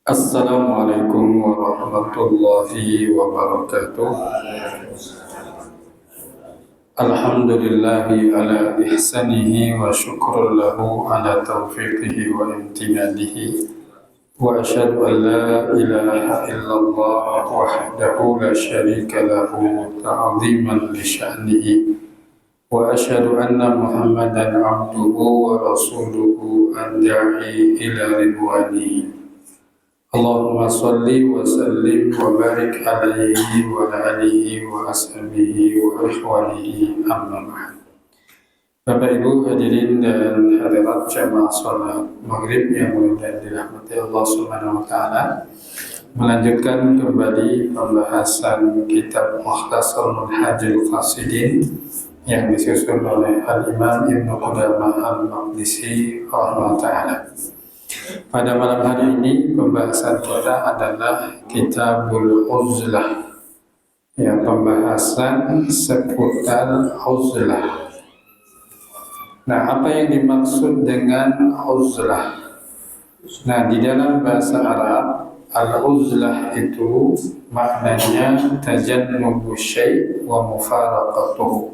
Assalamualaikum warahmatullahi wabarakatuh. Alhamdulillahi ala ihsanihi wa syukur lahu ala taufiqihi wa imtinanihi. Wa asyhadu an la ilaha illallah wahdahu la syarika lahu ta'ziman li sya'nihi. Wa asyhadu anna Muhammadan abduhu wa rasuluhu ad-da'i ila ridwanihi. Allahumma salli wa sallim wa barik alaihi wa alihi wa ashabihi wa ikhwanihi amma ba'd. Bapak Ibu hadirin dan hadirat jamaah salat maghrib yang mulia dirahmati Allah Subhanahu wa taala. Melanjutkan kembali pembahasan kitab Mukhtasar Minhajul Qasidin yang disusun oleh Al-Imam Ibnu Qudamah Al-Maqdisi rahimahullah taala. Pada malam hari ini pembahasan kita adalah Kitabul Uzlah, ya, pembahasan seputar uzlah. Nah, apa yang dimaksud dengan uzlah? Nah, di dalam bahasa Arab, al-uzlah itu maknanya tajannubu syai' wa mufaraqatuhu,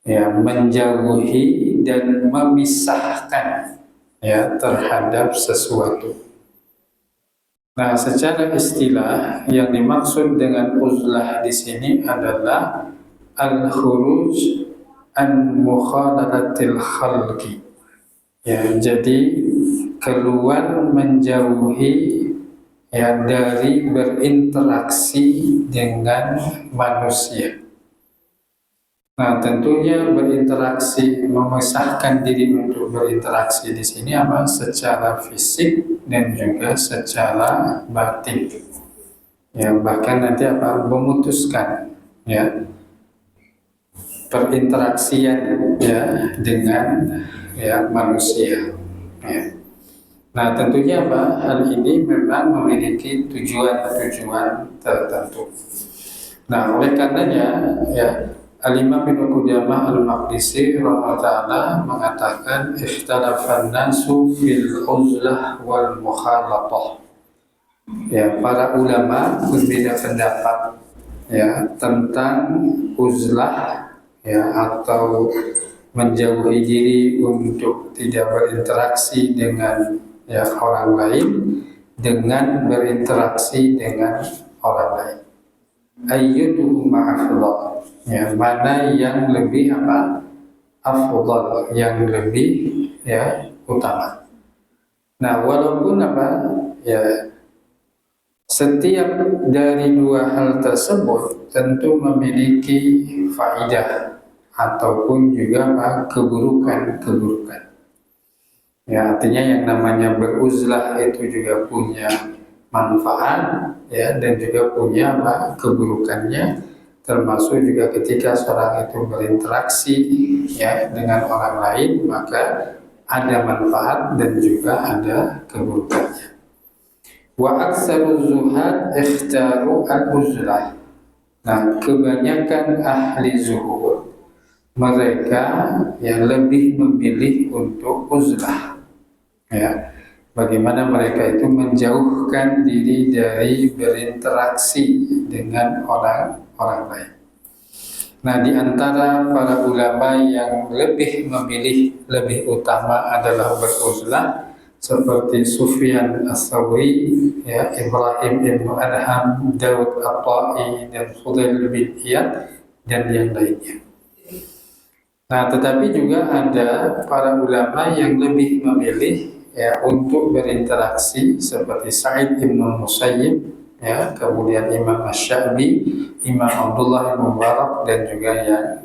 ya, menjauhi dan memisahkan, ya, terhadap sesuatu. Nah, secara istilah yang dimaksud dengan uzlah di sini adalah al-khuruj an mukhalatatil khalqi. Ya, jadi keluar menjauhi, ya, dari berinteraksi dengan manusia. Nah, tentunya berinteraksi, memisahkan diri untuk berinteraksi di sini apa? Secara fisik dan juga secara batin. Ya, bahkan nanti apa? Memutuskan, ya, perinteraksian, ya, dengan, ya, manusia. Ya. Nah, tentunya apa? Hal ini memang memiliki tujuan-tujuan tertentu. Nah, oleh karenanya, ya, Al-Imam Ibnu Qudamah Al-Maqdisi rahimahullah mengatakan ikhtalafan nasu fil uzlah wal mukhalatah. Ya, para ulama berbeda pendapat, ya, tentang uzlah, ya, atau menjauhi diri untuk tidak berinteraksi dengan, ya, orang lain dengan berinteraksi dengan orang lain. Ayyudu ma'afdal, ya, mana yang lebih apa? Afdal, yang lebih, ya, utama. Nah, walaupun apa, ya, setiap dari dua hal tersebut tentu memiliki faidah ataupun juga apa? Keburukan. Ya, artinya yang namanya beruzlah itu juga punya manfaat, ya, dan juga punya apa? Keburukannya, termasuk juga ketika seorang itu berinteraksi, ya, dengan orang lain, maka ada manfaat dan juga ada keburukannya. Wa aktsaru zuhad ikhtaru al-uzlah. Nah, kebanyakan ahli zuhud mereka yang lebih memilih untuk uzlah, ya. Bagaimana mereka itu menjauhkan diri dari berinteraksi dengan orang lain. Nah, di antara para ulama yang lebih memilih, lebih utama adalah beruzlah, seperti Sufyan Ats-Tsauri, ya, Ibrahim Ibnu Adham, Daud At-Ta'i, dan Fudail bin Iyad, dan yang lainnya. Nah, tetapi juga ada para ulama yang lebih memilih, ya, untuk berinteraksi seperti Sa'id Ibnu Musayyib, ya, kemudian Imam Asy-Sya'bi, Imam Abdullah bin Mubarak, dan juga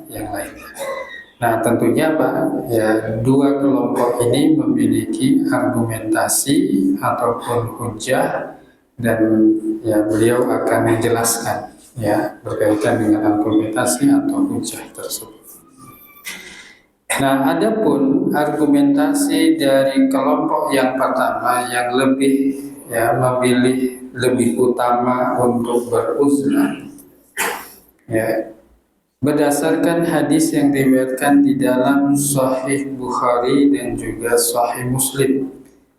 yang lainnya. Nah, tentunya apa? Ya, dua kelompok ini memiliki argumentasi ataupun hujah, dan, ya, beliau akan menjelaskan, ya, berkaitan dengan argumentasi atau hujah tersebut. Nah, adapun argumentasi dari kelompok yang pertama yang lebih, ya, memilih lebih utama untuk beruzlah, ya, berdasarkan hadis yang diriwayatkan di dalam Sahih Bukhari dan juga Sahih Muslim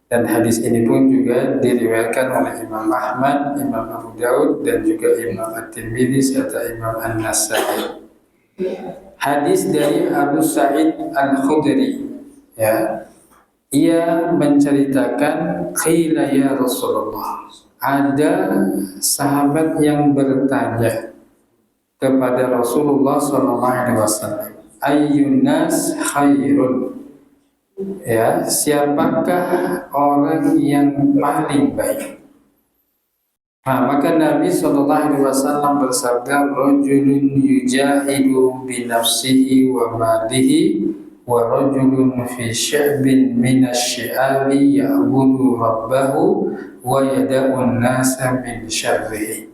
Dan hadis ini pun juga diriwayatkan oleh Imam Ahmad, Imam Abu Daud, dan juga Imam At-Tirmidzi serta Imam An-Nasai. Hadis dari Abu Sa'id Al-Khudri, ya, ia menceritakan, qila ya Rasulullah, ada sahabat yang bertanya kepada Rasulullah SAW, ayyun nas khairun, ya, siapakah orang yang paling baik? Nah, maka Nabi SAW bersabda, rajulun yujahidu bi nafsihi wa malihi wa rajulun fi sya'bin minasy-syi'abi ya'budu rabbahu wa yada'un nasa min syarrihi.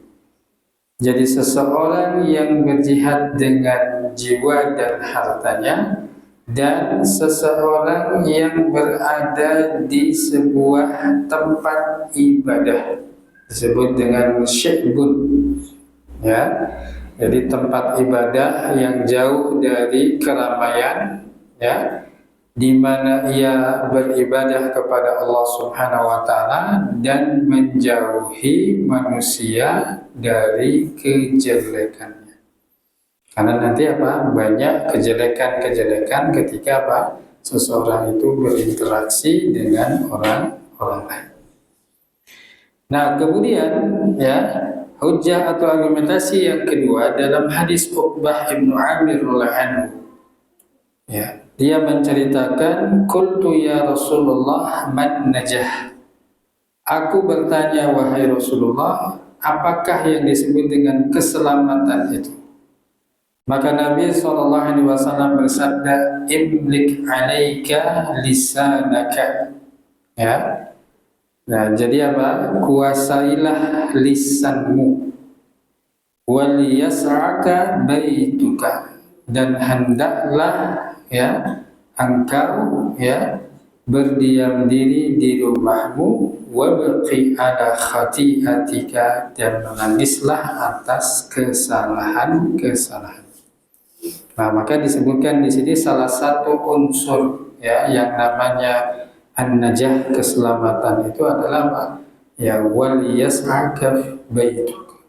Jadi seseorang yang berjihad dengan jiwa dan hartanya, dan seseorang yang berada di sebuah tempat ibadah disebut dengan syi'bun, ya, jadi tempat ibadah yang jauh dari keramaian, ya, di mana ia beribadah kepada Allah Subhanahu wa taala dan menjauhi manusia dari kejelekannya. Karena nanti apa? Banyak kejelekan-kejelekan ketika apa? Seseorang itu berinteraksi dengan orang lain. Nah, kemudian, ya, hujjah atau argumentasi yang kedua dalam hadis Uqbah ibnu Amir radhiyallahu anhu. Ya, dia menceritakan, qultu ya Rasulullah man najah. Aku bertanya, wahai Rasulullah, apakah yang disebut dengan keselamatan itu? Maka Nabi SAW bersabda, imlik alaika lisanaka. Ya. Nah, jadi apa? Kuasailah lisanmu. Wal yas'aka baituka, dan hendaklah, ya, engkau, ya, berdiam diri di rumahmu. Wabqi ala khati'atika, dan menangislah atas kesalahan-kesalahan. Nah, maka disebutkan di sini salah satu unsur, ya, yang namanya an-najah, keselamatan itu adalah apa? Ya, wal yas'aka baituk.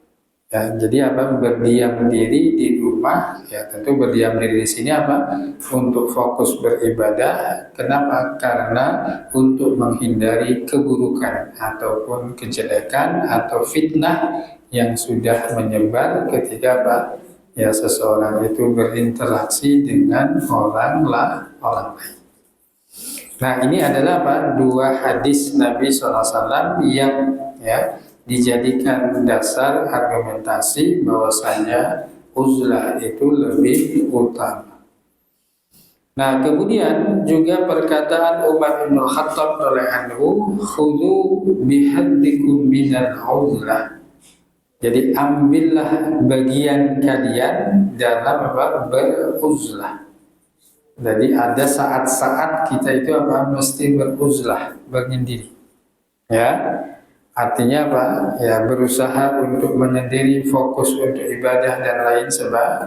Ya, jadi apa? Berdiam diri di rumah. Ya, tentu berdiam diri di sini apa? Untuk fokus beribadah. Kenapa? Karena untuk menghindari keburukan ataupun kejelekan atau fitnah yang sudah menyebar ketika apa? Ya, seseorang itu berinteraksi dengan orang lain. Nah, ini adalah apa? Dua hadis Nabi SAW yang, ya, dijadikan dasar argumentasi bahwasanya uzlah itu lebih utama. Nah, kemudian juga perkataan Umar bin Khattab radhiyallahu anhu, khudhu bihaddikum minal uzlah. Jadi ambillah bagian kalian dalam apa? Beruzlah. Jadi ada saat-saat kita itu apa? Mesti beruzlah, menyendiri. Ya, artinya apa? Ya, berusaha untuk menyendiri, fokus untuk ibadah dan lain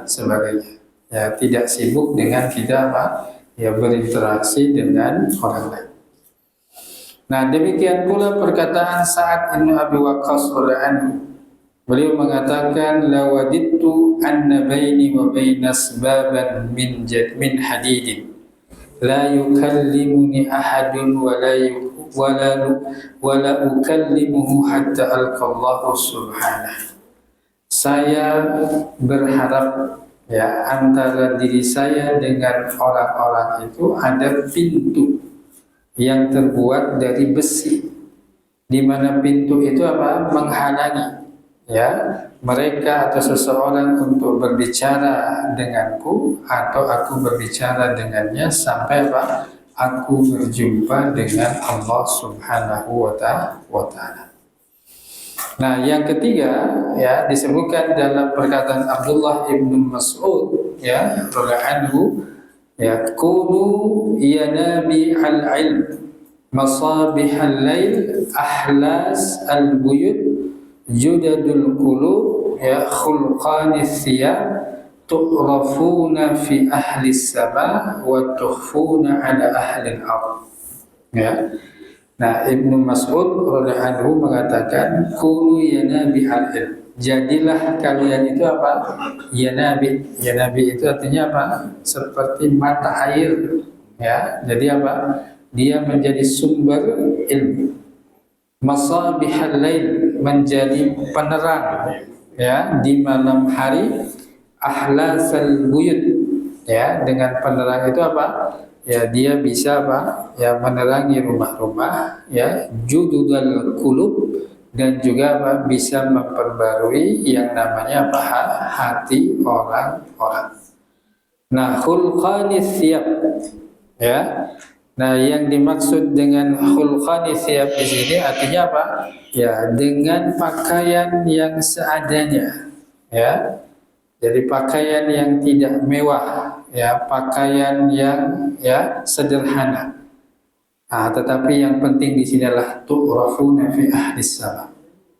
sebagainya. Ya, tidak sibuk dengan kita apa? Ya, berinteraksi dengan orang lain. Nah, demikian pula perkataan Sa'ad bin Abi Waqqas radhiyallahu anhu. Beliau mengatakan, lawadittu anna baini wa baina asbaban min hadidin la yukallimuni ahadun wa la ukallimuhu hatta alqallahu subhanahu. Saya berharap, ya, antara diri saya dengan orang-orang itu ada pintu yang terbuat dari besi, di mana pintu itu apa? Menghalangi, ya, mereka atau seseorang untuk berbicara denganku atau aku berbicara dengannya sampai apa? Aku berjumpa dengan Allah Subhanahu wa ta'ala. Nah, yang ketiga, ya, disebutkan dalam perkataan Abdullah ibn Mas'ud, ya, radhiyallahu anhu, ya, qulu ya nabi al-ilm masabih al-lail ahlas al-buyut judadul qulub, ya, khulqanis thiyab tu'rafuna fi ahli sama wa tukhfuna ala ahli al-ard. Ya, Nah, Ibnu Mas'ud radhiyallahu anhu mengatakan, "Kunu ya nabi al-ilm." Jadilah kalian itu apa? Ya nabi. Ya nabi itu artinya apa? Seperti mata air. Ya, jadi apa? Dia menjadi sumber ilmu. Masabihal lail, menjadi penerang ya di malam hari. Ahlasal buyut, ya, dengan penerang itu apa? Ya, dia bisa apa? Ya, menerangi rumah-rumah, ya, jududal qulub, dan juga apa? Bisa memperbarui yang namanya apa? Hati orang-orang. Nah, khulqanis siyab, ya. Nah, yang dimaksud dengan khulqanis siyab di sini artinya apa? Ya, dengan pakaian yang seadanya, ya. Jadi pakaian yang tidak mewah, ya, pakaian yang ya sederhana. Tetapi yang penting di sini adalah tu'rafuna fi ahdis sama.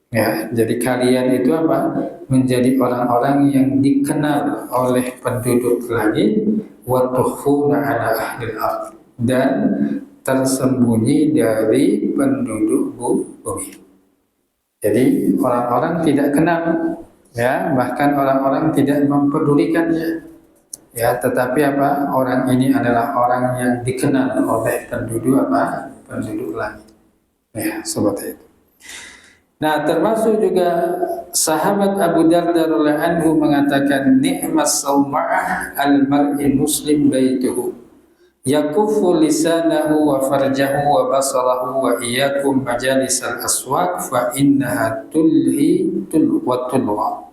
Ya, jadi kalian itu apa? Menjadi orang-orang yang dikenal oleh penduduk langit, wa tukhfuna ala ahlil ardh, dan tersembunyi dari penduduk bumi. Jadi orang-orang tidak kenal, ya, bahkan orang-orang tidak mempedulikannya, ya, tetapi apa, orang ini adalah orang yang dikenal oleh penduduk apa, penduduk langit, ya, seperti itu. Nah, termasuk juga sahabat Abu Darda radhiyallahu anhu mengatakan, ni'mas sauma'ah al-mar'i muslim baituhu yakufu lisanahu wa farjahu wa basarahu wa iyyakum majalisal aswaq fa innaha tulhi wa tulwa.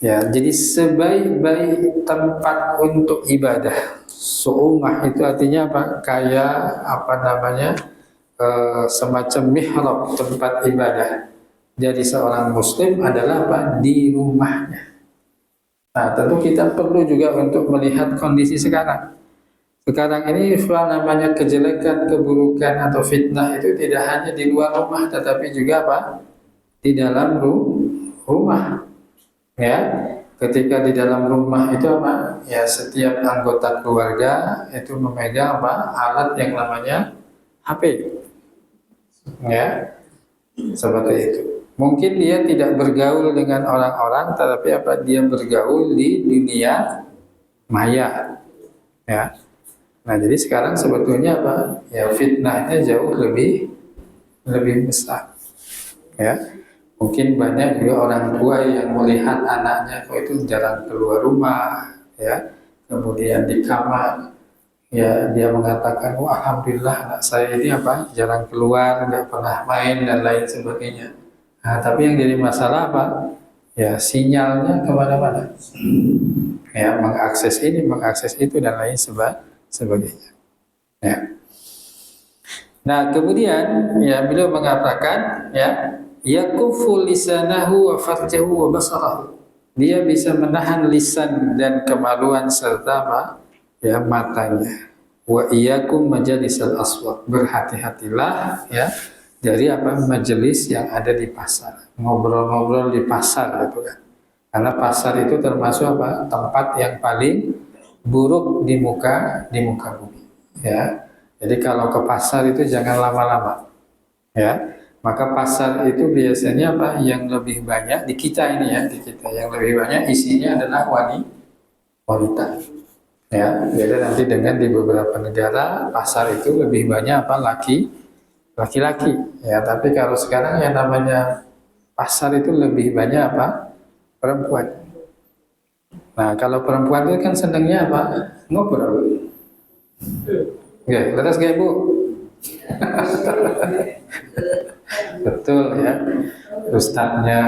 Ya, jadi sebaik-baik tempat untuk ibadah. Su'umah itu artinya apa? Kayak apa namanya? Semacam mihrab, tempat ibadah. Jadi seorang muslim adalah apa? Di rumahnya. Nah, tentu kita perlu juga untuk melihat kondisi sekarang. Sekarang ini namanya kejelekan, keburukan atau fitnah itu tidak hanya di luar rumah, tetapi juga apa? Di dalam rumah. Ya, ketika di dalam rumah itu apa? Ya, setiap anggota keluarga itu memegang apa? Alat yang namanya HP. Ya, seperti itu. Mungkin dia tidak bergaul dengan orang-orang, tetapi apa? Dia bergaul di dunia maya. Ya. Nah, jadi sekarang sebetulnya apa? Ya, fitnahnya jauh lebih besar. Ya. Mungkin banyak juga orang tua yang melihat anaknya kok itu jarang keluar rumah, ya. Kemudian di kamar, ya, dia mengatakan, "Wah, alhamdulillah anak saya ini apa? Jarang keluar, nggak pernah main dan lain sebagainya." Nah, tapi yang jadi masalah apa? Ya, sinyalnya kemana-mana. Ya, mengakses ini, mengakses itu dan lain sebagainya. Ya. Nah, kemudian ya beliau mengatakan, ya, yakufu lisanahu wa farjahu wa basarahu. Dia bisa menahan lisan dan kemaluan serta apa? Ya, matanya. Wa iyyakum majalisal aswaq. Berhati-hatilah ya dari apa? Majelis yang ada di pasar. Ngobrol-ngobrol di pasar gitu kan. Karena pasar itu termasuk apa? Tempat yang paling buruk di muka bumi. Ya. Jadi kalau ke pasar itu jangan lama-lama. Ya. Maka pasar itu biasanya apa? Yang lebih banyak di kita ini ya, di kita yang lebih banyak isinya adalah wanita. Ya, beda nanti dengan di beberapa negara pasar itu lebih banyak apa? Laki-laki. Ya, tapi kalau sekarang yang namanya pasar itu lebih banyak apa? Perempuan. Nah, kalau perempuan itu kan senangnya apa? Ngobrol. Oke, terus kayak Bu. Betul ya. Ustadznya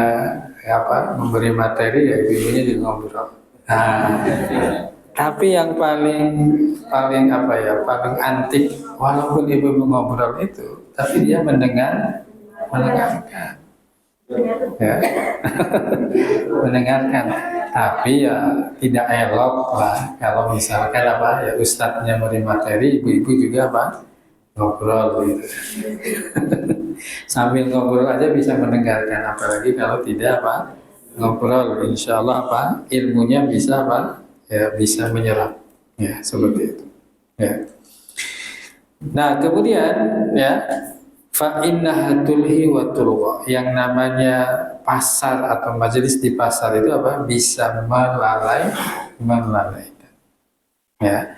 apa? Memberi materi ya ibunya juga ngobrol. Nah, tapi yang paling apa ya? Paling antik, walaupun ibu ngobrol itu, tapi dia mendengarkan. Ya. Mendengarkan, tapi ya tidak elok lah kalau misalkan apa ya ustadznya beri materi, ibu-ibu juga apa ngobrol gitu. Sambil ngobrol aja bisa mendengarkan, apalagi kalau tidak apa ngobrol, insya Allah apa ilmunya bisa apa ya bisa menyerap ya seperti itu ya. Nah, kemudian ya fa innaha tulhi wa tulgha. Yang namanya pasar atau majelis di pasar itu apa? Bisa melalaikan. Ya.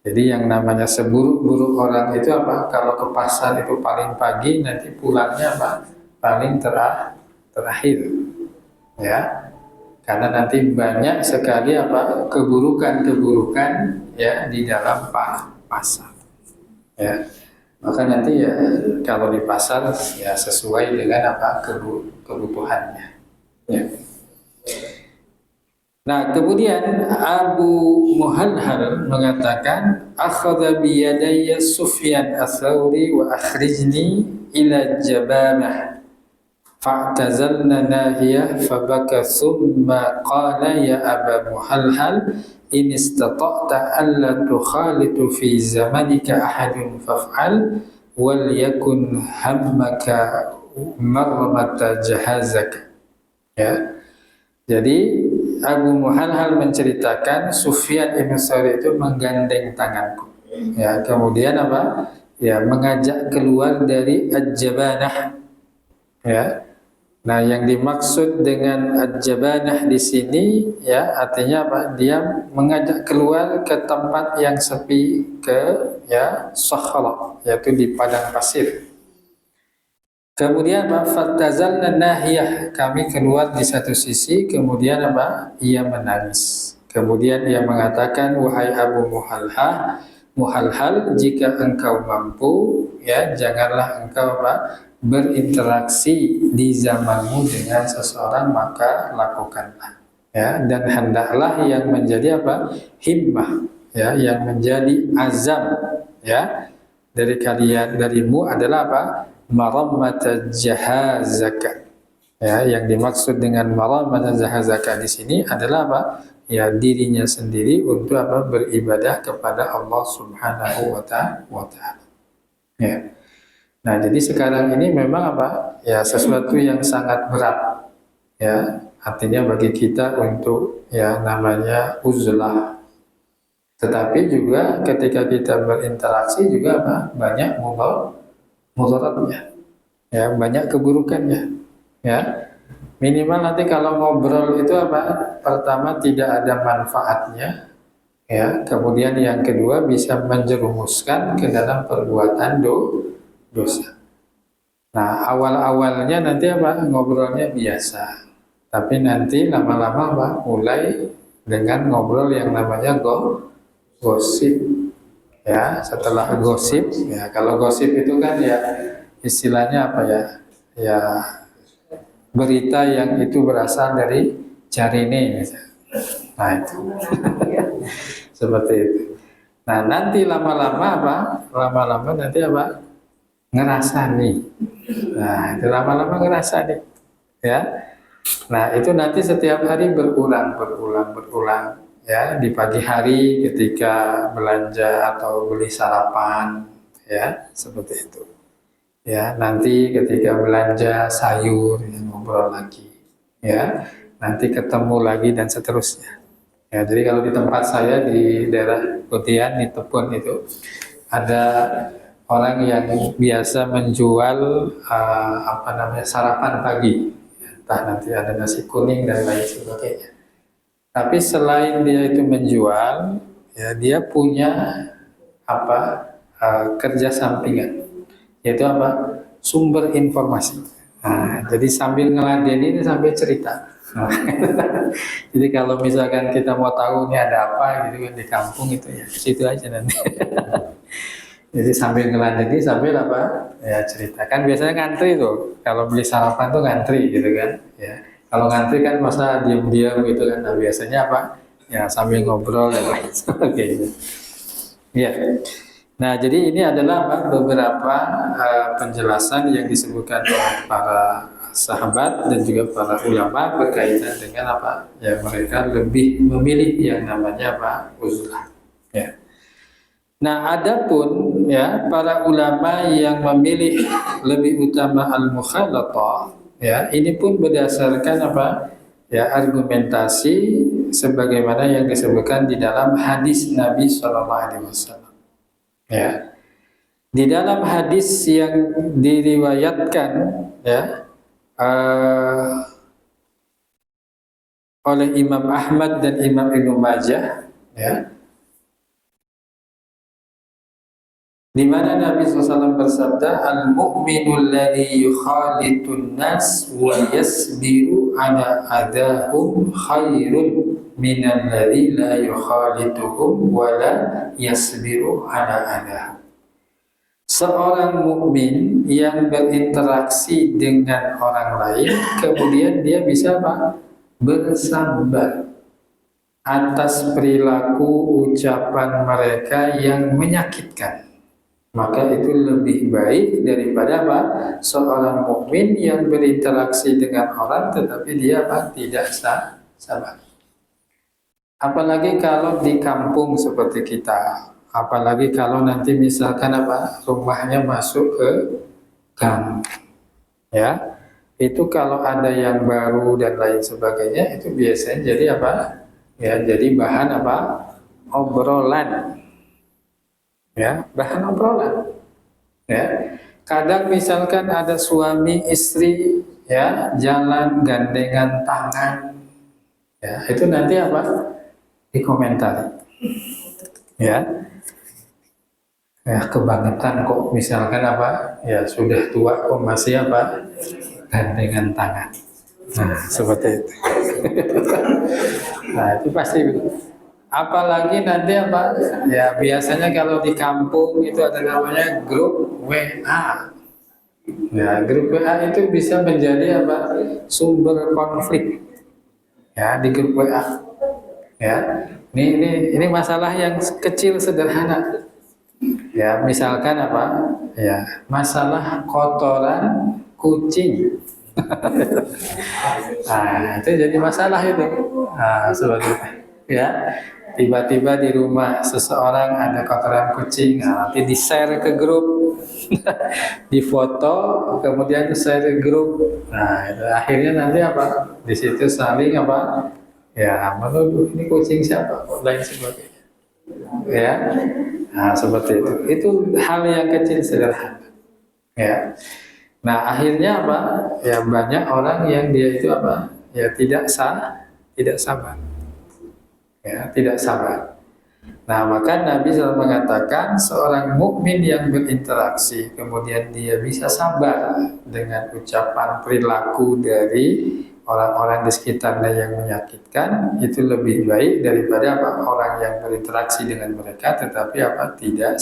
Jadi yang namanya seburuk-buruk orang itu apa? Kalau ke pasar itu paling pagi, nanti pulangnya apa? Paling terakhir. Ya. Karena nanti banyak sekali apa? Keburukan-keburukan ya di dalam pasar. Ya. Maka nanti ya kalau di pasar ya sesuai dengan apa? Kebutuhannya. Ya. Nah, kemudian Abu Muhalhal mengatakan, akhadha bi yadayya Sufyan ats-Tsauri wa akhrijni ila Jabamah fa'tazalna nahiyah fabaka thumma qala ya Aba Muhalhal in istata'ta alla tukhalitu fi zamanika ahadun faf'al wal yakun hammaka marmata jahazaka. Ya. Jadi Abu Muhalhal menceritakan Sufyan ibn Tsauri itu menggandeng tanganku. Ya, kemudian apa? Ya, mengajak keluar dari Al-Jabanah. Ya. Nah, yang dimaksud dengan Al-Jabanah di sini ya artinya apa? Dia mengajak keluar ke tempat yang sepi, ke ya Sakhra, yaitu di padang pasir. Kemudian apa? Fattazalna nahiyah, kami keluar di satu sisi, kemudian apa? Ia menangis. Kemudian ia mengatakan, wahai Abu Muhalhal, jika engkau mampu, ya janganlah engkau apa? Berinteraksi di zamanmu dengan seseorang, maka lakukanlah. Ya, dan hendaklah yang menjadi apa? Himmah, ya, yang menjadi azam, ya, dari kalian, darimu adalah apa? Maramata jahazaka. Ya, yang dimaksud dengan maramata jahazaka di sini adalah apa? Ya, dirinya sendiri untuk apa? Beribadah kepada Allah Subhanahu wa taala. Ya. Nah, jadi sekarang ini memang apa? Ya, sesuatu yang sangat berat. Ya, artinya bagi kita untuk ya namanya uzlah. Tetapi juga ketika kita berinteraksi juga apa? Banyak mudaratnya, ya banyak keburukannya, ya minimal nanti kalau ngobrol itu apa? Pertama tidak ada manfaatnya, ya kemudian yang kedua bisa menjerumuskan ke dalam perbuatan dosa. Nah awal-awalnya nanti apa? Ngobrolnya biasa, tapi nanti lama-lama apa? Mulai dengan ngobrol yang namanya gosip. Ya, setelah gosip, ya kalau gosip itu kan ya istilahnya apa ya? Ya berita yang itu berasal dari jarine misalnya. Nah itu seperti itu. Nah nanti lama-lama apa? Lama-lama nanti apa? Ngerasani. Nah itu lama-lama ngerasani. Ya. Nah itu nanti setiap hari berulang. Ya di pagi hari ketika belanja atau beli sarapan, ya seperti itu. Ya nanti ketika belanja sayur ya, ngobrol lagi, ya nanti ketemu lagi dan seterusnya. Ya jadi kalau di tempat saya di daerah Kotian di Tepun itu ada orang yang biasa menjual apa namanya sarapan pagi, ya, entah nanti ada nasi kuning dan lain sebagainya. Tapi selain dia itu menjual, ya dia punya apa kerja sampingan, yaitu apa? Sumber informasi. Nah, jadi sambil ngeladenin ini sambil cerita. Nah, jadi kalau misalkan kita mau tahu ini ada apa gitu kan di kampung itu ya, situ aja nanti. Jadi sambil ngeladenin sambil apa? Ya ceritakan. Biasanya ngantri tuh. Kalau beli sarapan tuh ngantri gitu kan. Ya. Kalau ngantri kan masa diam-diam gitu kan, nah biasanya apa? Ya sambil ngobrol dan lain sebagainya. Ya. Nah jadi ini adalah beberapa penjelasan yang disebutkan oleh para sahabat dan juga para ulama berkaitan dengan apa? Ya mereka lebih memilih yang namanya apa? Uzlah. Ya. Nah adapun ya para ulama yang memilih lebih utama al-mukhalatah. Ya, ini pun berdasarkan apa? Ya, argumentasi sebagaimana yang disebutkan di dalam hadis Nabi SAW. Ya. Di dalam hadis yang diriwayatkan ya oleh Imam Ahmad dan Imam Ibnu Majah, ya, di mana Nabi SAW bersabda, al-mu'minul ladzi yukhalitun nas wa yasbiru ala adahum khairun minal ladzi la yukhalituhum wa la yasbiru ala adahum. Seorang mukmin yang berinteraksi dengan orang lain, kemudian dia bisa apa? Bersabar atas perilaku ucapan mereka yang menyakitkan. Maka itu lebih baik daripada apa? Seorang mukmin yang berinteraksi dengan orang tetapi dia apa? Tidak sabar. Apalagi kalau di kampung seperti kita. Apalagi kalau nanti misalkan apa, rumahnya masuk ke gang, ya, itu kalau ada yang baru dan lain sebagainya, itu biasanya jadi apa? Ya, jadi bahan apa? Obrolan, ya, bahan obrolan, ya. Kadang misalkan ada suami istri, ya, jalan gandengan tangan, ya, itu nanti apa? Dikomentari, ya. Ya kebangetan kok misalkan apa, ya sudah tua kok masih apa, gandengan tangan. Nah seperti itu. Nah itu pasti. Apalagi nanti apa, ya biasanya kalau di kampung itu ada namanya grup WA. Ya grup WA itu bisa menjadi apa, sumber konflik. Ya di grup WA. Ya ini masalah yang kecil sederhana. Ya, misalkan apa? Ya, masalah kotoran kucing. Nah, itu jadi masalah itu. Nah, seperti itu. Ya, tiba-tiba di rumah seseorang ada kotoran kucing, nah, nanti di-share ke grup, difoto, kemudian di-share ke grup. Nah, itu akhirnya nanti apa? Di situ saling apa? Ya, menuduh ini kucing siapa? Lain sebagainya. Ya. Nah, seperti itu. Itu hal yang kecil sederhana. Ya. Nah, akhirnya apa? Ya banyak orang yang dia itu apa? Ya tidak sabar. Ya, tidak sabar. Nah, maka Nabi SAW mengatakan seorang mukmin yang berinteraksi kemudian dia bisa sabar dengan ucapan perilaku dari orang-orang di sekitarnya yang menyakitkan, itu lebih baik daripada apa? Orang yang berinteraksi dengan mereka tetapi apa? Tidak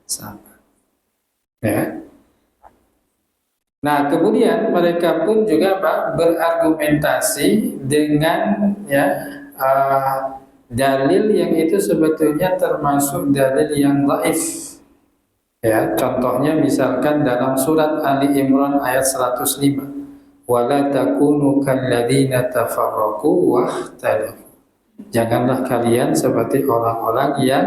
sabar. Ya. Nah, kemudian mereka pun juga apa? Berargumentasi dengan ya dalil yang itu sebetulnya termasuk dalil yang dhaif. Ya, contohnya misalkan dalam surat Ali Imran ayat 105. Wala takunu kalladzina tafarraqu wahtalafu. Janganlah kalian seperti orang-orang yang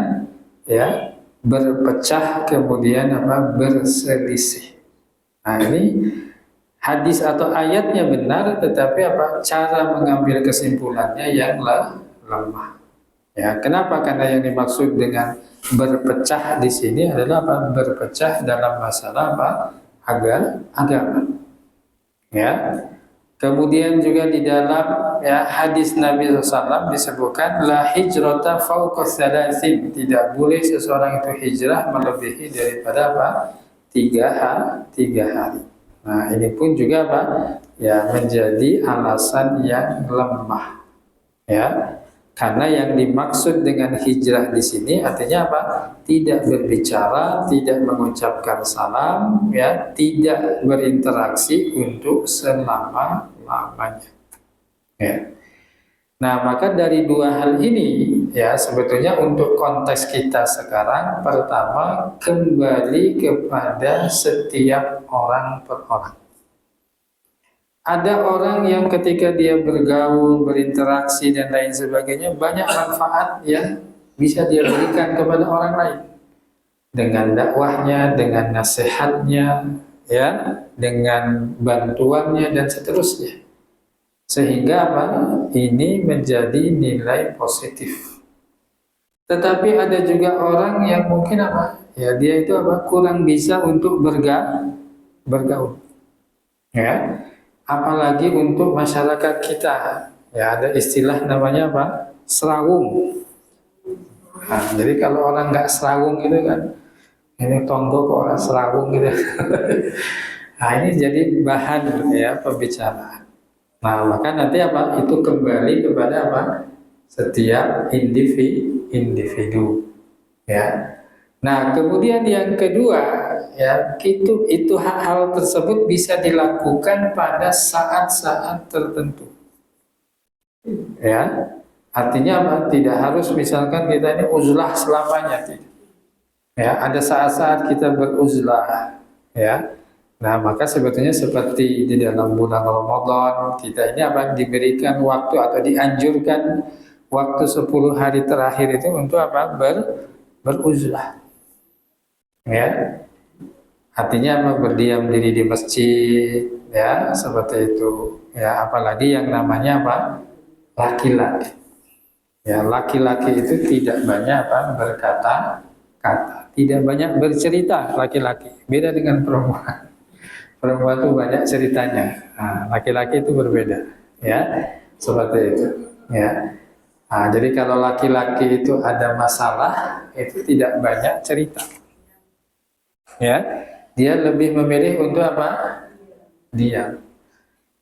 ya berpecah kemudian apa? Berselisih. Nah, ini hadis atau ayatnya benar tetapi apa? Cara mengambil kesimpulannya yang lemah. Ya, kenapa? Karena yang dimaksud dengan berpecah di sini adalah apa? Berpecah dalam masalah apa? Agama. Ya. Kemudian juga di dalam ya hadis Nabi SAW disebutkan la hijrata fauqa thalathin, tidak boleh seseorang itu hijrah melebihi daripada apa? 3 hari. Nah, ini pun juga apa? Ya menjadi alasan yang lemah. Ya. Karena yang dimaksud dengan hijrah di sini artinya apa? Tidak berbicara, tidak mengucapkan salam, ya, tidak berinteraksi untuk selama-lamanya. Ya. Nah, maka dari dua hal ini, ya, sebetulnya untuk konteks kita sekarang, pertama kembali kepada setiap orang per orang. Ada orang yang ketika dia bergaul, berinteraksi dan lain sebagainya banyak manfaat yang bisa dia berikan kepada orang lain dengan dakwahnya, dengan nasihatnya, ya, dengan bantuannya dan seterusnya. Sehingga apa? Ini menjadi nilai positif. Tetapi ada juga orang yang mungkin apa? Ya, dia itu apa? Kurang bisa untuk bergaul. Ya. Apalagi untuk masyarakat kita. Ya, ada istilah namanya apa? Serawung. Nah, jadi kalau orang nggak serawung itu kan, ini tonggo kok orang serawung gitu. Nah, ini jadi bahan ya pembicaraan. Nah, maka nanti apa? Itu kembali kepada apa? Setiap individu, ya. Nah, kemudian yang kedua, ya, itu hal-hal tersebut bisa dilakukan pada saat-saat tertentu. Ya. Artinya apa? Tidak harus misalkan kita ini uzlah selamanya, tidak. Ya, ada saat-saat kita beruzlah, ya. Nah, maka sebetulnya seperti di dalam bulan Ramadan, kita ini apa? Diberikan waktu atau dianjurkan waktu 10 hari terakhir itu untuk apa? Beruzlah. Ya. Artinya apa? Berdiam diri di masjid, ya, seperti itu. Ya, apalagi yang namanya apa? Laki-laki. Ya, laki-laki itu tidak banyak apa? Berkata-kata, tidak banyak bercerita laki-laki. Beda dengan perempuan. Perempuan itu banyak ceritanya. Nah, laki-laki itu berbeda, ya, seperti itu. Ya. Nah, jadi kalau laki-laki itu ada masalah, itu tidak banyak cerita. Ya, dia lebih memilih untuk apa? Diam.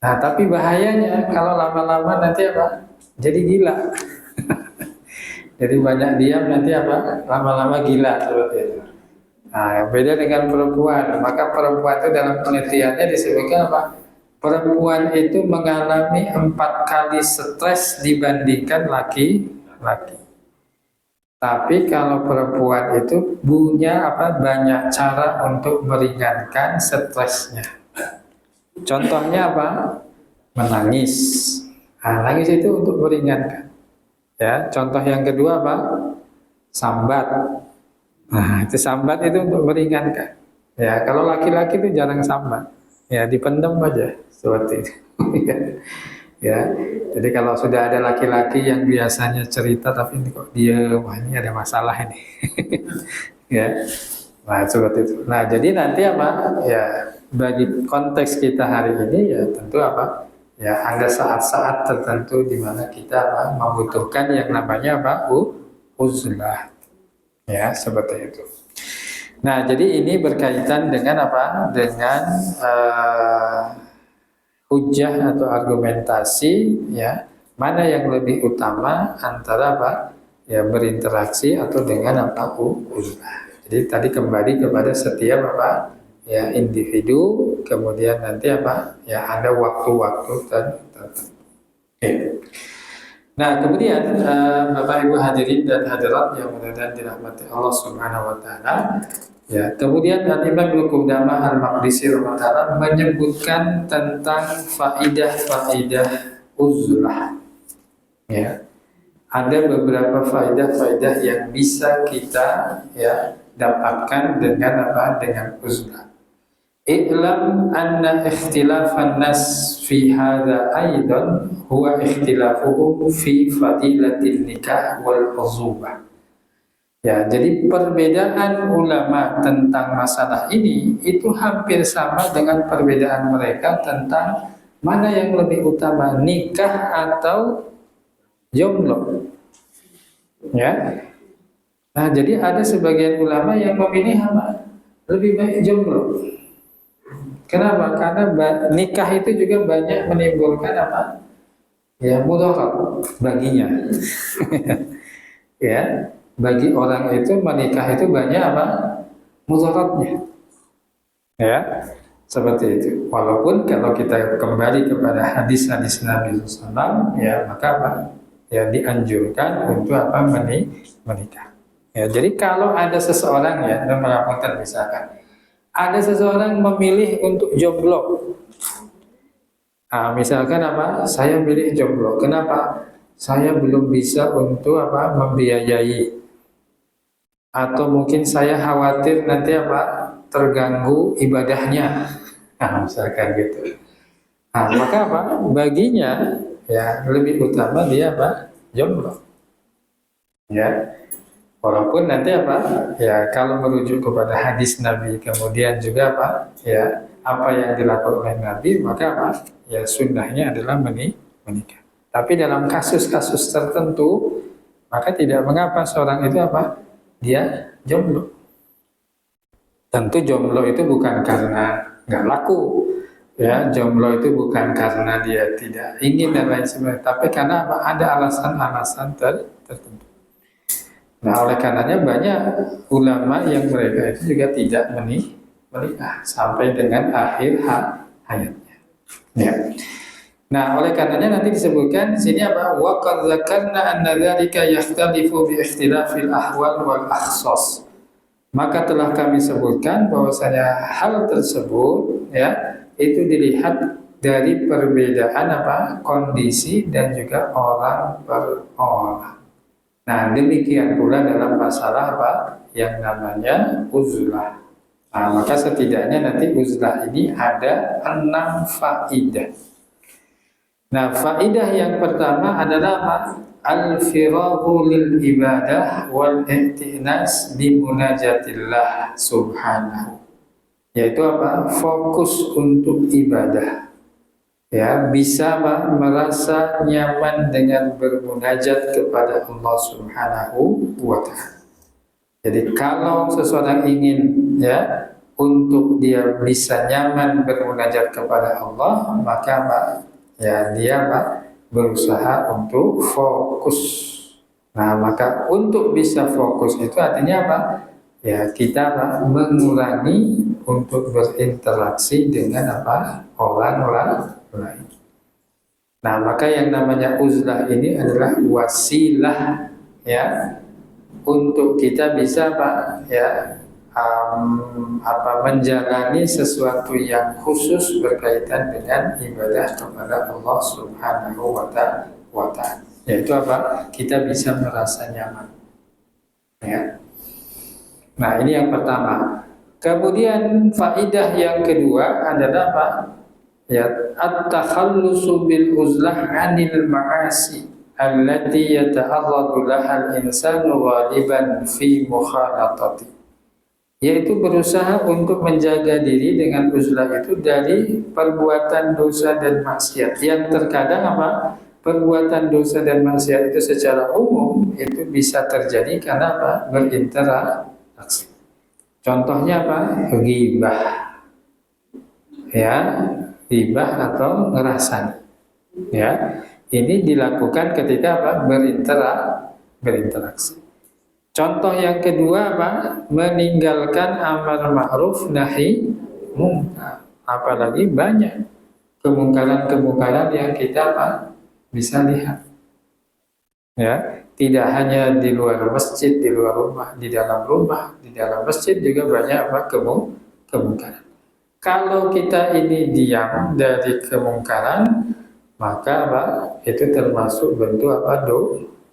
Nah, tapi bahayanya kalau lama-lama nanti apa? Jadi gila. Jadi banyak diam nanti apa? Lama-lama gila seperti itu. Nah, beda dengan perempuan. Maka perempuan itu dalam penelitiannya disebutkan apa? Perempuan itu mengalami 4 kali stres dibandingkan laki-laki. Tapi kalau perempuan itu punya apa? Banyak cara untuk meringankan stresnya. Contohnya apa? Menangis. Nah, nangis itu untuk meringankan. Ya, contoh yang kedua apa? Sambat. Nah, itu sambat itu untuk meringankan. Ya, kalau laki-laki itu jarang sambat. Ya, dipendam aja seperti itu. Ya, jadi kalau sudah ada laki-laki yang biasanya cerita tapi ini kok dia, wah ini ada masalah ini. Ya, nah seperti itu. Nah, jadi nanti apa? Ya, bagi konteks kita hari ini ya tentu apa? Ya, ada saat-saat tertentu di mana kita apa? Membutuhkan yang namanya apa? Uzlah. Ya, seperti itu. Nah, jadi ini berkaitan dengan apa? Dengan hujah atau argumentasi, ya, mana yang lebih utama antara apa? Ya, berinteraksi atau dengan apa? Uzlah. Jadi tadi kembali kepada setiap apa? Ya, individu, kemudian nanti apa? Ya, ada waktu-waktu tertentu. Oke. Nah, kemudian Bapak Ibu hadirin dan hadirat yang mudah-mudahan dirahmati Allah Subhanahu wa taala. Ya, kemudian Imam Ibnu Qudamah Al-Maqdisi rahimahullah menyebutkan tentang faidah-faidah uzlah. Ya. Ada beberapa faidah-faidah yang bisa kita ya dapatkan dengan apa? Dengan uzlah. I'lam anna ikhtilafan nas fi hadha aidan huwa ikhtilafuhum fi fadilatin nikah wal uzubah. Ya, jadi perbedaan ulama tentang masalah ini itu hampir sama dengan perbedaan mereka tentang mana yang lebih utama, nikah atau jomblo. Ya. Nah, jadi ada sebagian ulama yang memilih apa? Lebih baik jomblo. Kenapa? Karena nikah itu juga banyak menimbulkan apa? Ya, mudarat baginya. Ya, bagi orang itu menikah itu banyak apa? Mudaratnya. Ya, seperti itu. Walaupun kalau kita kembali kepada hadis-hadis Nabi SAW, ya maka apa? Ya dianjurkan untuk apa? Menikah. Ya, jadi kalau ada seseorang ya, dan melaporkan misalkan, ada seseorang memilih untuk jomblo. Nah, misalkan apa? Saya milih jomblo. Kenapa? Saya belum bisa untuk apa? Membiayai. Atau mungkin saya khawatir nanti apa? Terganggu ibadahnya. Nah, misalkan gitu. Nah, maka apa? Baginya ya lebih utama dia apa? Jomblo. Ya. Walaupun nanti apa? Ya kalau merujuk kepada hadis Nabi, kemudian juga apa? Ya apa yang dilakukan oleh Nabi, maka apa? Ya sunnahnya adalah menikah. Tapi dalam kasus-kasus tertentu, maka tidak mengapa seorang itu apa? Dia jomblo. Tentu jomblo itu bukan karena nggak laku, ya jomblo itu bukan karena dia tidak ingin dan lain sebagainya, tapi karena apa? Ada alasan-alasan tertentu. Nah, oleh karenanya banyak ulama yang mereka itu juga tidak menikah sampai dengan akhir hayatnya. Ya. Nah, oleh karenanya nanti disebutkan di sini apa? Wa qad dzakarna anna dzalika yakhtalifu bi ikhtilafil ahwal wal akhsas. Maka telah kami sebutkan bahwasanya hal tersebut ya itu dilihat dari perbedaan apa? Kondisi dan juga orang per orang. Nah, demikian pula dalam masalah apa yang namanya uzlah. Nah, maka setidaknya nanti uzlah ini ada 6 faidah. Nah, faidah yang pertama adalah apa? Al-firaghu lil ibadah wal i'tinas bi munajatillah subhanahu. Yaitu apa? Fokus untuk ibadah. Ya, bisa merasa nyaman dengan bermunajat kepada Allah Subhanahu wa taala. Jadi kalau seseorang ingin ya untuk dia bisa nyaman bermunajat kepada Allah, maka ya dia berusaha untuk fokus. Nah, maka untuk bisa fokus itu artinya apa? Ya kita mengurangi untuk berinteraksi dengan apa? Orang-orang lain. Nah, maka yang namanya uzlah ini adalah wasilah ya untuk kita bisa menjalani sesuatu yang khusus berkaitan dengan ibadah kepada Allah Subhanahu wa taala. Yaitu apa? Kita bisa merasa nyaman. Ya. Nah, ini yang pertama. Kemudian faidah yang kedua adalah apa? Ya, at-takhallusu bil uzlah 'anil ma'asi allati yata'arradu laha al-insanu ghaliban fi mukhalatati. Yaitu berusaha untuk menjaga diri dengan uzlah itu dari perbuatan dosa dan maksiat yang terkadang apa? Perbuatan dosa dan maksiat itu secara umum itu bisa terjadi karena apa? Berinteraksi. Contohnya apa? Ghibah. Ya, ghibah atau ngerasan. Ya, ini dilakukan ketika apa? Berinteraksi. Contoh yang kedua apa? Meninggalkan amar ma'ruf nahi munkar. Apalagi banyak kemungkaran-kemungkaran yang kita bisa lihat. Ya, tidak hanya di luar masjid, di luar rumah, di dalam masjid juga banyak kemungkaran. Kalau kita ini diam dari kemungkaran, maka itu termasuk bentuk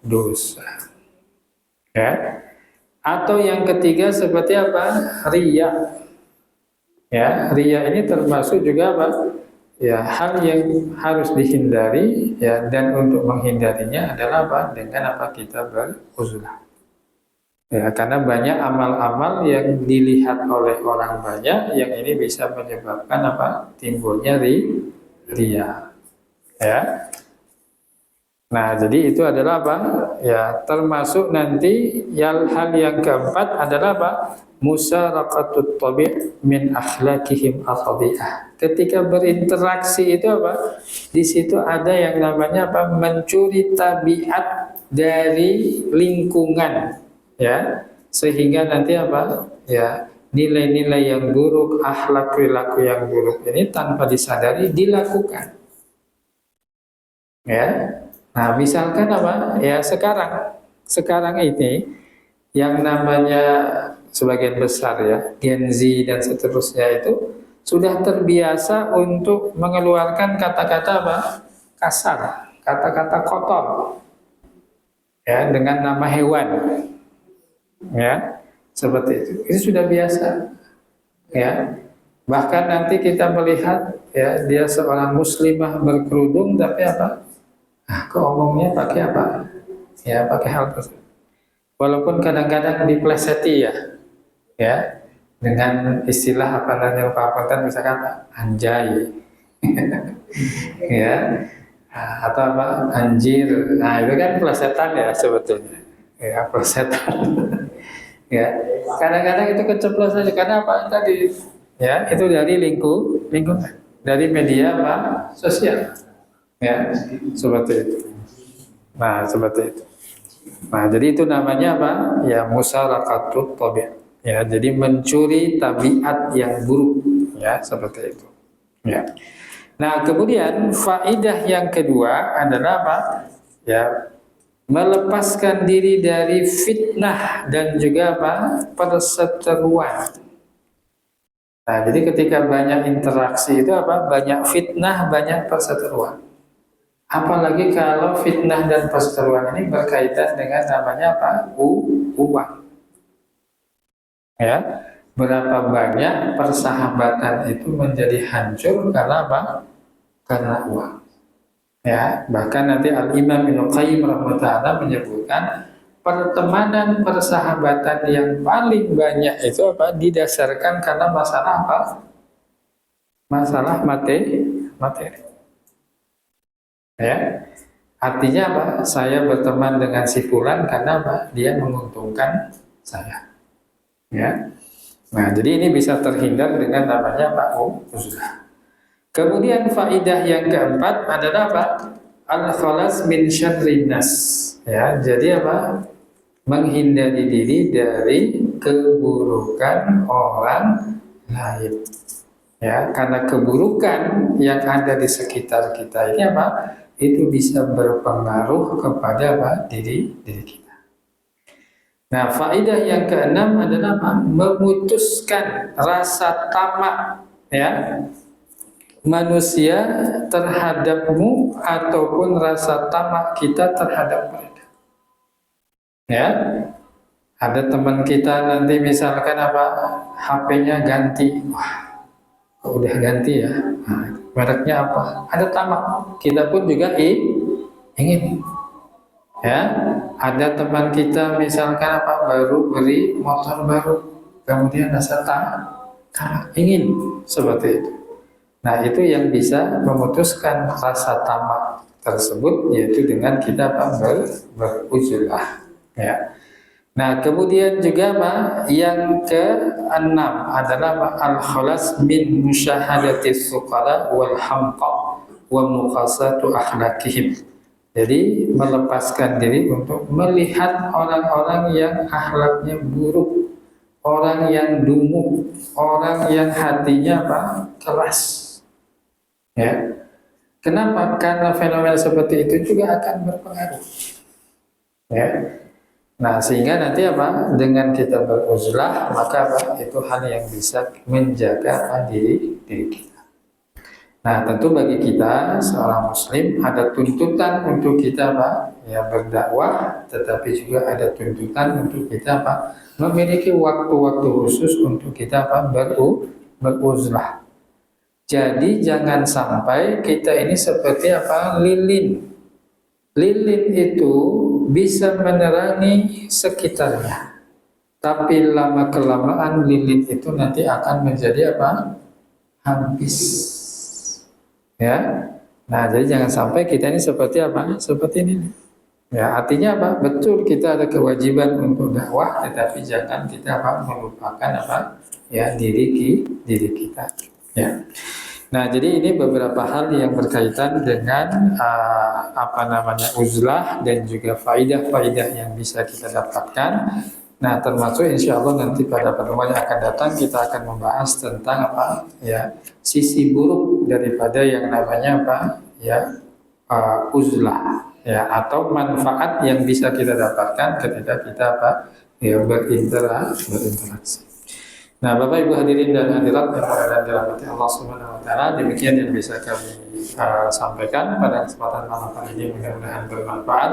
dosa. Ya. Atau yang ketiga seperti apa? Riya. Ya, riya ini termasuk juga ya, hal yang harus dihindari ya, dan untuk menghindarinya adalah dengan kita beruzlah. Ya, karena banyak amal-amal yang dilihat oleh orang banyak yang ini bisa menyebabkan timbulnya riya. Ya. Nah, jadi itu adalah ya, termasuk nanti hal yang keempat adalah musyarakatut tabi' min akhlaqihim al-khadi'ah. Ketika berinteraksi itu di situ ada yang namanya mencuri tabiat dari lingkungan, ya, sehingga nanti ya, nilai-nilai yang buruk, akhlak perilaku yang buruk ini tanpa disadari dilakukan. Ya. Nah, misalkan ya sekarang ini yang namanya sebagian besar ya Gen Z dan seterusnya itu sudah terbiasa untuk mengeluarkan kata-kata kasar, kata-kata kotor ya dengan nama hewan ya, seperti itu. Itu sudah biasa ya. Bahkan nanti kita melihat ya dia seorang muslimah berkerudung tapi kok ngomongnya pakai Ya, pakai hal tersebut. Walaupun kadang-kadang dipleseti ya, dengan istilah apa namanya Pak Ponten bisa kata anjay, ya, atau apa anjir. Nah itu kan plesetan ya sebetulnya, ya plesetan. Ya, kadang-kadang itu keceplosan aja karena apa tadi? Ya, itu dari lingkungan, dari media apa sosial. Ya, seperti itu. Nah, seperti itu. Nah, jadi itu namanya apa? Ya, musyarakatut tabiat. Ya, jadi mencuri tabiat yang buruk. Ya, seperti itu. Ya. Nah, kemudian faidah yang kedua adalah apa? Ya, melepaskan diri dari fitnah dan juga apa? Perseteruan. Nah, jadi ketika banyak interaksi itu apa? Banyak fitnah, banyak perseteruan. Apalagi kalau fitnah dan perseteruan ini berkaitan dengan namanya apa? Uang. Ya, berapa banyak persahabatan itu menjadi hancur karena apa? Karena uang. Ya, bahkan nanti Al-Imam Ibnu Qayyim rahimahullah menyebutkan pertemanan persahabatan yang paling banyak itu apa? Didasarkan karena masalah apa? Masalah materi. Ya, artinya apa? Saya berteman dengan si fulan karena apa? Dia menguntungkan saya. Ya. Nah, jadi ini bisa terhindar dengan namanya Pak uzlah. Kemudian faidah yang keempat adalah apa? Al-khalas min syarrin nas. Ya, jadi apa? Menghindari diri dari keburukan orang lain. Ya, karena keburukan yang ada di sekitar kita ini apa? Itu bisa berpengaruh kepada apa? Diri kita. Nah, faedah yang keenam adalah apa? Memutuskan rasa tamak ya manusia terhadapmu ataupun rasa tamak kita terhadap mereka. Ya, ada teman kita nanti misalkan apa? HP-nya ganti. Wah, udah ganti ya. Nah, mereknya apa? Ada tamak. Kita pun juga ingin. Ya, ada teman kita misalkan apa baru beli motor baru, kemudian rasa ingin seperti itu. Nah, itu yang bisa memutuskan rasa tamak tersebut yaitu dengan kita apa berujlah. Ya. Nah, kemudian juga apa? Yang keenam adalah al-khalas min musyahadati suqala wal hamqa wa muqasatu akhlaqihim. Jadi melepaskan diri untuk melihat orang-orang yang akhlaknya buruk, orang yang dungu, orang yang hatinya apa? Keras. Ya. Kenapa? Karena fenomena seperti itu juga akan berpengaruh. Ya. Nah, sehingga nanti apa? Dengan kita beruzlah, maka apa? Itu hal yang bisa menjaga diri kita. Nah, tentu bagi kita seorang muslim ada tuntutan untuk kita apa? Ya berdakwah, tetapi juga ada tuntutan untuk kita apa? Memiliki waktu-waktu khusus untuk kita apa? Beruzlah. Jadi jangan sampai kita ini seperti apa? Lilin. Lilin itu bisa menerangi sekitarnya. Tapi lama kelamaan lilin itu nanti akan menjadi apa? Habis. Ya, nah jadi jangan sampai kita ini seperti apa? Seperti ini. Ya, artinya apa? Betul kita ada kewajiban untuk dakwah, tetapi jangan kita apa? Melupakan apa? Ya diri kita. Ya. Nah, jadi ini beberapa hal yang berkaitan dengan apa namanya uzlah dan juga faidah-faidah yang bisa kita dapatkan. Nah, termasuk insya Allah nanti pada pertemuan yang akan datang kita akan membahas tentang apa ya sisi buruk daripada yang namanya apa ya uzlah ya atau manfaat yang bisa kita dapatkan ketika kita apa ya berinteraksi. Nah, Bapak Ibu hadirin dan hadirat yang dirahmati Allah Subhanahu wa taala, demikian yang bisa kami sampaikan pada kesempatan malam hari ini, mudah-mudahan bermanfaat.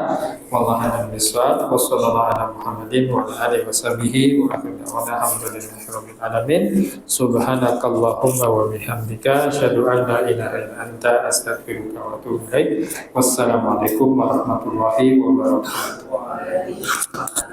Wallahu a'lam bishawab. Wassallallahu ala Muhammadin wa ala alihi washabihi wa alhamdulillahirabbil alamin. Subhanakallahumma wa bihamdika asyhadu an la ilaha illa anta astaghfiruka wa atubu ilaik. Wassalamualaikum warahmatullahi wabarakatuh.